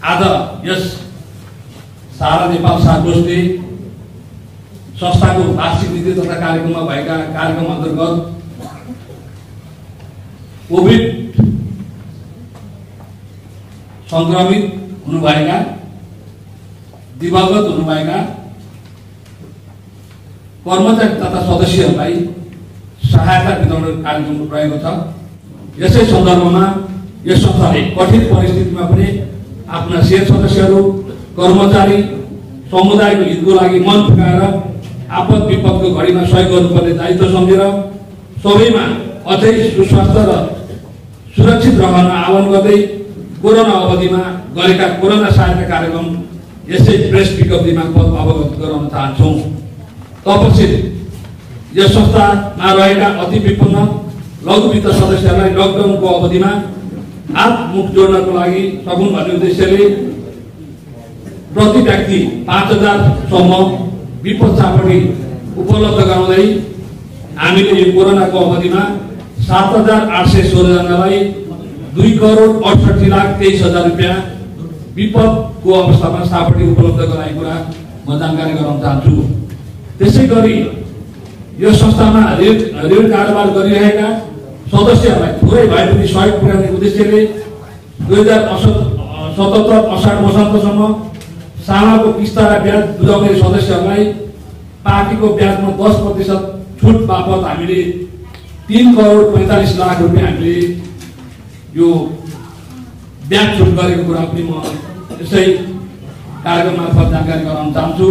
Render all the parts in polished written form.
आज यस सारा नेपाल सारकोशले संस्थाको वार्षिक नीति तथा कार्यक्रममा भएका कार्यक्रम अन्तर्गत कोभिड संक्रमित हुनुभएका दिवंगत हुनुभएका कर्मचारी तथा सदस्यहरूलाई सहायता वितरण कार्यक्रम रहेको छ। यसै सन्दर्भमा यस संस्थाले कठिन परिस्थितिमा पनि आफ्ना शेयर सदस्यहरू कर्मचारी समुदायको हितको लागि मन फुकाएर आपद विपदको घडीमा सहयोग गर्नुपर्ने दायित्व सम्झेर सबैमा अझै सुस्वास्थ्य र सुरक्षित रहन आह्वान गर्दै कोरोना अवधिमा गरेका कोरोना सहायता कार्यक्रम यसै प्रेस विज्ञप्तिमा अवगत गराउन चाहन्छौँ। तपस्वी यस संस्थामा रहेका अति विपन्न लघु वित्त सदस्यहरूलाई लकडाउनको अवधिमा हात मुख जोड्नको लागि सकुन भन्ने उद्देश्यले प्रति व्यक्ति 5000 सम्म विपद सापटी उपलब्ध गराउँदै हामीले यो कोरोनाको अवधिमा 7816 जनालाई 2,68,23,000 रुपियाँ विपदको अवस्थामा सापटी उपलब्ध गराएको कुरा म जानकारी गराउन चाहन्छु। त्यसै गरी यो संस्थामा ऋण कारोबार गरिरहेका सदस्यहरूलाई थोरै भए पनि सहयोग पुर्याउने उद्देश्यले 2077 असार मसान्तसम्म सालाको किस्ता र ब्याज बुझाउने सदस्यहरूलाई पार्टीको ब्याजमा 10% छुट बापत हामीले 3,45,00,000 रुपियाँ हामीले यो ब्याज छुट गरेको कुरा पनि म यसै कार्यक्रम मार्फत जानकारी गराउन चाहन्छु।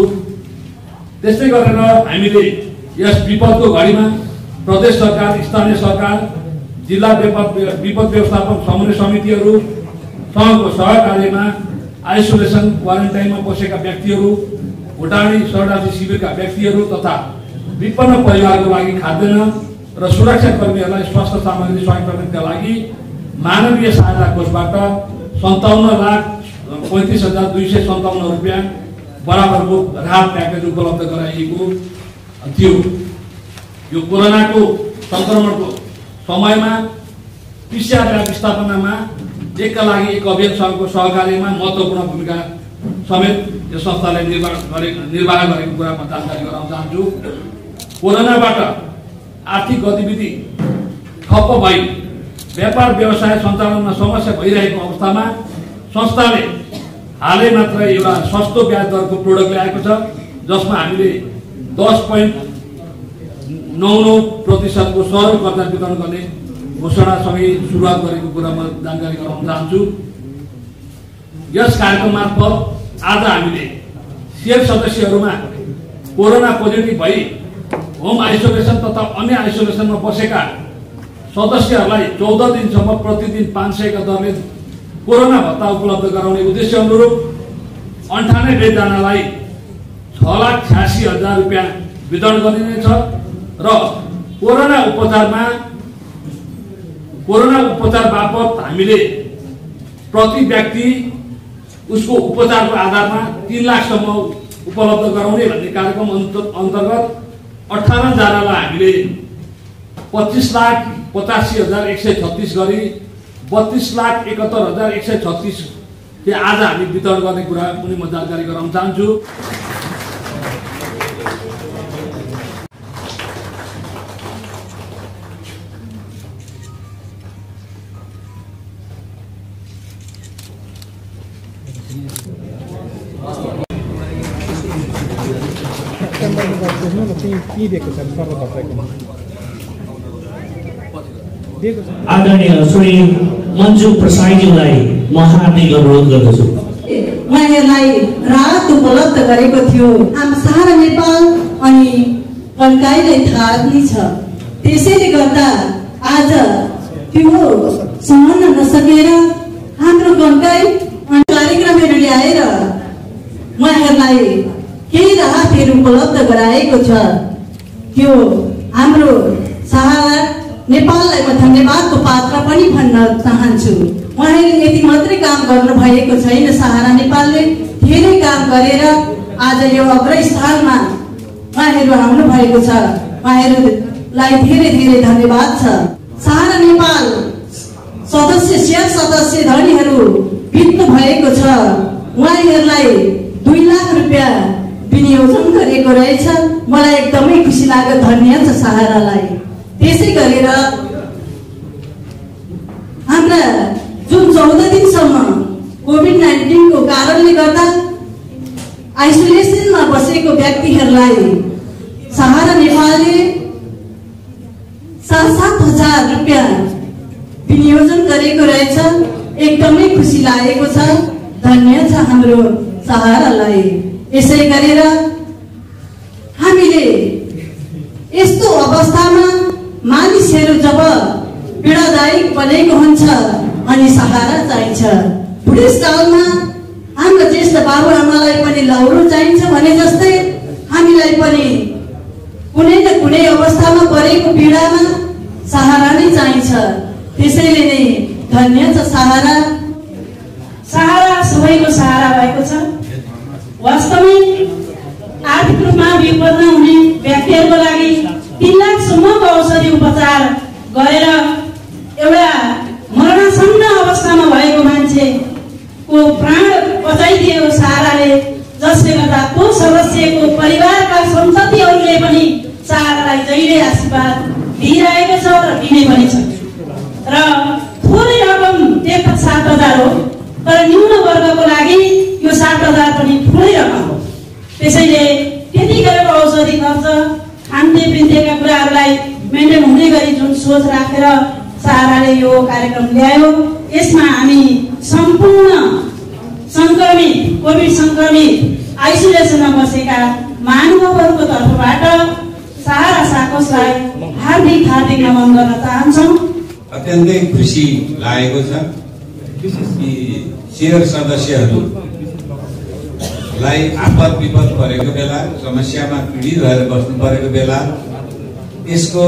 त्यस्तै गरेर हामीले यस विपदको घडीमा प्रदेश सरकार, स्थानीय सरकार, जिल्ला विपद व्यवस्थापन समन्वय समितिहरूसँगको सहकार्यमा आइसोलेसन क्वारेन्टाइनमा बसेका व्यक्तिहरू, भुटानी शरणार्थी शिविरका व्यक्तिहरू तथा विपन्न परिवारको लागि खाद्यान्न र सुरक्षा कर्मीहरूलाई स्वास्थ्य सामग्री सहयोग गर्नका लागि मानवीय सहायता कोषबाट 57,35,257 रुपियाँ बराबरको राहत प्याकेज उपलब्ध गराइएको थियो। यो कोरोनाको संक्रमणको समयमा PCR ल्याब स्थापनामा एकका लागि एक अभियान सङ्घको सहकार्यमा महत्त्वपूर्ण भूमिका समेत यो संस्थाले निर्वाह गरेको कुरा म जानकारी गराउन चाहन्छु। कोरोनाबाट आर्थिक गतिविधि ठप्प भई व्यापार व्यवसाय सञ्चालनमा समस्या भइरहेको अवस्थामा संस्थाले हालै मात्र एउटा सस्तो ब्याज दरको प्रोडक्ट ल्याएको छ, जसमा हामीले 10.99% को सरल कर्जा वितरण गर्ने घोषणासँगै सुरुवात गरेको कुरा म जानकारी गराउन चाहन्छु। यस कार्यक्रम मार्फत आज हामीले शेयर सदस्यहरूमा कोरोना पोजिटिभ भई होम आइसोलेसन तथा अन्य आइसोलेसनमा बसेका सदस्यहरूलाई 14 दिनसम्म प्रतिदिन 500 का दरले कोरोना भत्ता उपलब्ध गराउने उद्देश्य अनुरूप 98 जनालाई 6,86,000 रुपियाँ वितरण गरिनेछ र कोरोना उपचार बापत हामीले प्रति व्यक्ति उसको उपचारको आधारमा 3 लाखसम्म उपलब्ध गराउने भन्ने कार्यक्रम अन्तर्गत 18 जनालाई हामीले 25,85,136 गरी 32,71,136 आज हामी वितरण गर्ने कुरा पनि म जानकारी गराउन चाहन्छु। आदरणीय श्री मन्जु प्रसादजीलाई म हार्दिक अनुरोध गर्दछु। उहाँहरूलाई राहत उपलब्ध गरेको थियो। हामी सारा नेपाल अनि कन्काईलाई थाहा पनि छ। त्यसैले गर्दा आज त्यो सहन नसकेर हाम्रो कन्काई कार्यक्रमहरू ल्याएर उहाँहरूलाई केही राहतहरू उपलब्ध गराएको छ। त्यो हाम्रो सहारा नेपाललाई म धन्यवादको पात्र पनि भन्न चाहन्छु। उहाँहरूले यति मात्रै काम गर्नु भएको छैन, सहारा नेपालले धेरै काम गरेर आज यो अग्रस्थानमा उहाँहरू आउनु भएको छ। उहाँहरूलाई धेरै धेरै धन्यवाद छ। सहारा नेपाल सदस्य शेयर सदस्य धनीहरू बित्नु भएको छ। संस्थालाई 2 लाख रुपियाँ विनियोजन गरेको रहेछ। मलाई एकदमै खुसी लाग्यो, धन्य छ सहारालाई। त्यसै गरेर हाम्रा जुन 14 दिनसम्म कोभिड-19 को कारणले गर्दा आइसोलेसनमा बसेको व्यक्तिहरूलाई सहारा नेपालले 7,000 रुपियाँ विनियोजन गरेको रहेछ। एकदमै खुसी लागेको छ, धन्य छ हाम्रो सहारालाई। यसै गरेर हामीले यस्तो अवस्थामा मानिसहरू जब पीडादायक बनेको हुन्छ अनि सहारा चाहिन्छ। बुढेसकालमा हाम्रो ज्येष्ठ बाबुआमालाई पनि लौरो चाहिन्छ भने जस्तै हामीलाई पनि कुनै न कुनै अवस्थामा परेको पीडामा सहारा नै चाहिन्छ। त्यसैले नै धन्य छ सहारा। सहारा सबैको सहारा भएको छ। वास्तवमै आर्थिक रूपमा विपन्न हुने व्यक्तिहरूको लागि 3 लाखसम्मको औषधि उपचार गरेर एउटा मरणासन्न अवस्थामा भएको मान्छेको प्राण बचाइदिएको सहाराले, जसले गर्दा त्यो सदस्यको परिवारका सन्ततिहरूले पनि सहारालाई जहिले आशीर्वाद दिइरहेको छ र दिने पनि छ। र थोरै रकम 7,000 हो, तर न्यून वर्गको लागि यो 7,000 पनि ठुलै रकम हो। त्यसैले त्यतिखेरको औषधि खर्च, खान्थे पिन्थेका कुराहरूलाई मेन्टेन हुने गरी जुन सोच राखेर सहाराले यो कार्यक्रम ल्यायो, यसमा हामी सम्पूर्ण संक्रमित, कोभिड संक्रमित आइसोलेसनमा बसेका महानुभावहरूको तर्फबाट सहारा साकोसलाई हार्दिक हार्दिक नमन गर्न चाहन्छौँ। अत्यन्तै खुसी लागेको छ कि शेयर सदस्यहरूलाई आपद विपद परेको बेला, समस्यामा पीडित भएर बस्नु परेको बेला यसको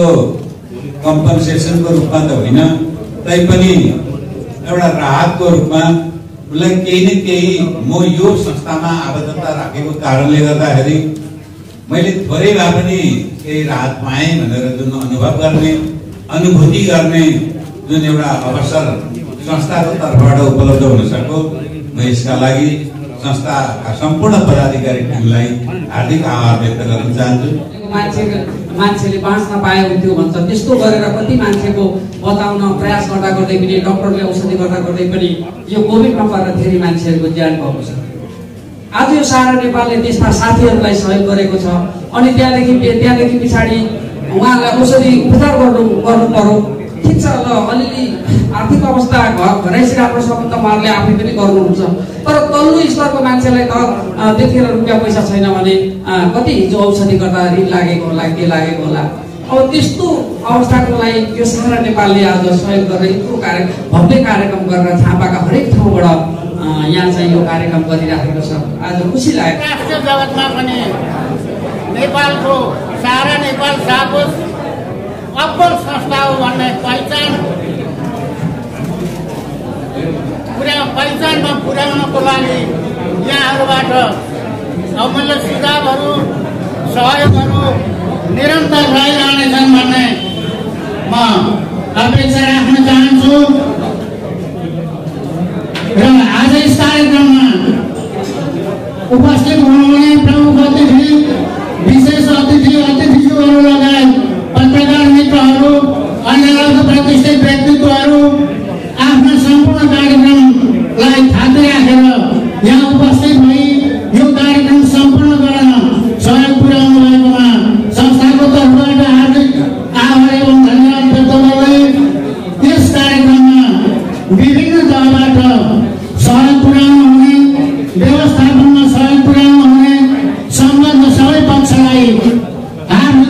कम्पनसेसनको रूपमा त होइन, तैपनि एउटा राहतको रूपमा उनलाई केही न केही, म यो संस्थामा आबद्धता राखेको कारणले गर्दाखेरि मैले थोरै भए पनि केही राहत पाएँ भनेर जुन अनुभव गर्ने, अनुभूति गर्ने जुन एउटा अवसर संस्थाको तर्फबाट उपलब्ध हुन सक्यो, म यसका लागि संस्थाका सम्पूर्ण पदाधिकारी टिमलाई हार्दिक आभार व्यक्त गर्न चाहन्छु। मान्छेले बाँच्न पाए हुन्थ्यो भन्छ, त्यस्तो गरेर कति मान्छेको बचाउन प्रयास गर्दा गर्दै पनि, डाक्टरले औषधि गर्दा गर्दै पनि यो कोभिडमा परेर धेरै मान्छेहरूको ज्यान गएको छ। आज यो सहारा नेपालले त्यस्ता साथीहरूलाई सहयोग गरेको छ। अनि त्यहाँदेखि पछाडि उहाँलाई औषधि उपचार गर्नु पर्यो, ठिक छ, ल अलिअलि आर्थिक अवस्था घरैसी राम्रो छ भने त उहाँहरूले आफै पनि गर्नुहुन्छ। तर तल्लो स्तरको मान्छेलाई त त्यतिखेर रुपियाँ पैसा छैन भने कति हिजो औषधि गर्दा ऋण लागेको होला, के लागेको होला। अब त्यस्तो अवस्थाको लागि यो सहारा नेपालले आज सहयोग गरेर यत्रो भव्य कार्यक्रम गरेर झापाका हरेक ठाउँबाट यहाँ चाहिँ यो कार्यक्रम गरिराखेको छ। आज खुसी लाग्यो। राष्ट्रिय जगतमा पनि नेपालको सहारा नेपाल साकोस अब्बल संस्था हो भन्ने पहिचानमा पुर्याउनको लागि यहाँहरूबाट अमूल्य सुझावहरू, सहयोगहरू निरन्तर रहिरहनेछन् भन्ने म अपेक्षा राख्न चाहन्छु। र आज यस कार्यक्रममा उपस्थित हुनुहुने प्रमुख अतिथि, विशेष अतिथिज्यूहरू लगायत पत्रकार मित्रहरू, अन्य प्रतिष्ठित व्यक्तित्वहरू आफ्ना सम्पूर्ण कार्यक्रमलाई थाती राखेर यहाँ उपस्थित भई यो कार्यक्रम सम्पन्न गर्न सहयोग पुर्याउनु भएकोमा संस्थाको तर्फबाट हार्दिक आभार एवं धन्यवाद व्यक्त गर्दै यस कार्यक्रममा विभिन्न तहबाट सहयोग पुर्याउनु हुने, व्यवस्थापनमा सहयोग पुर्याउनु हुने सम्बन्ध सबै पक्षलाई हार्दिक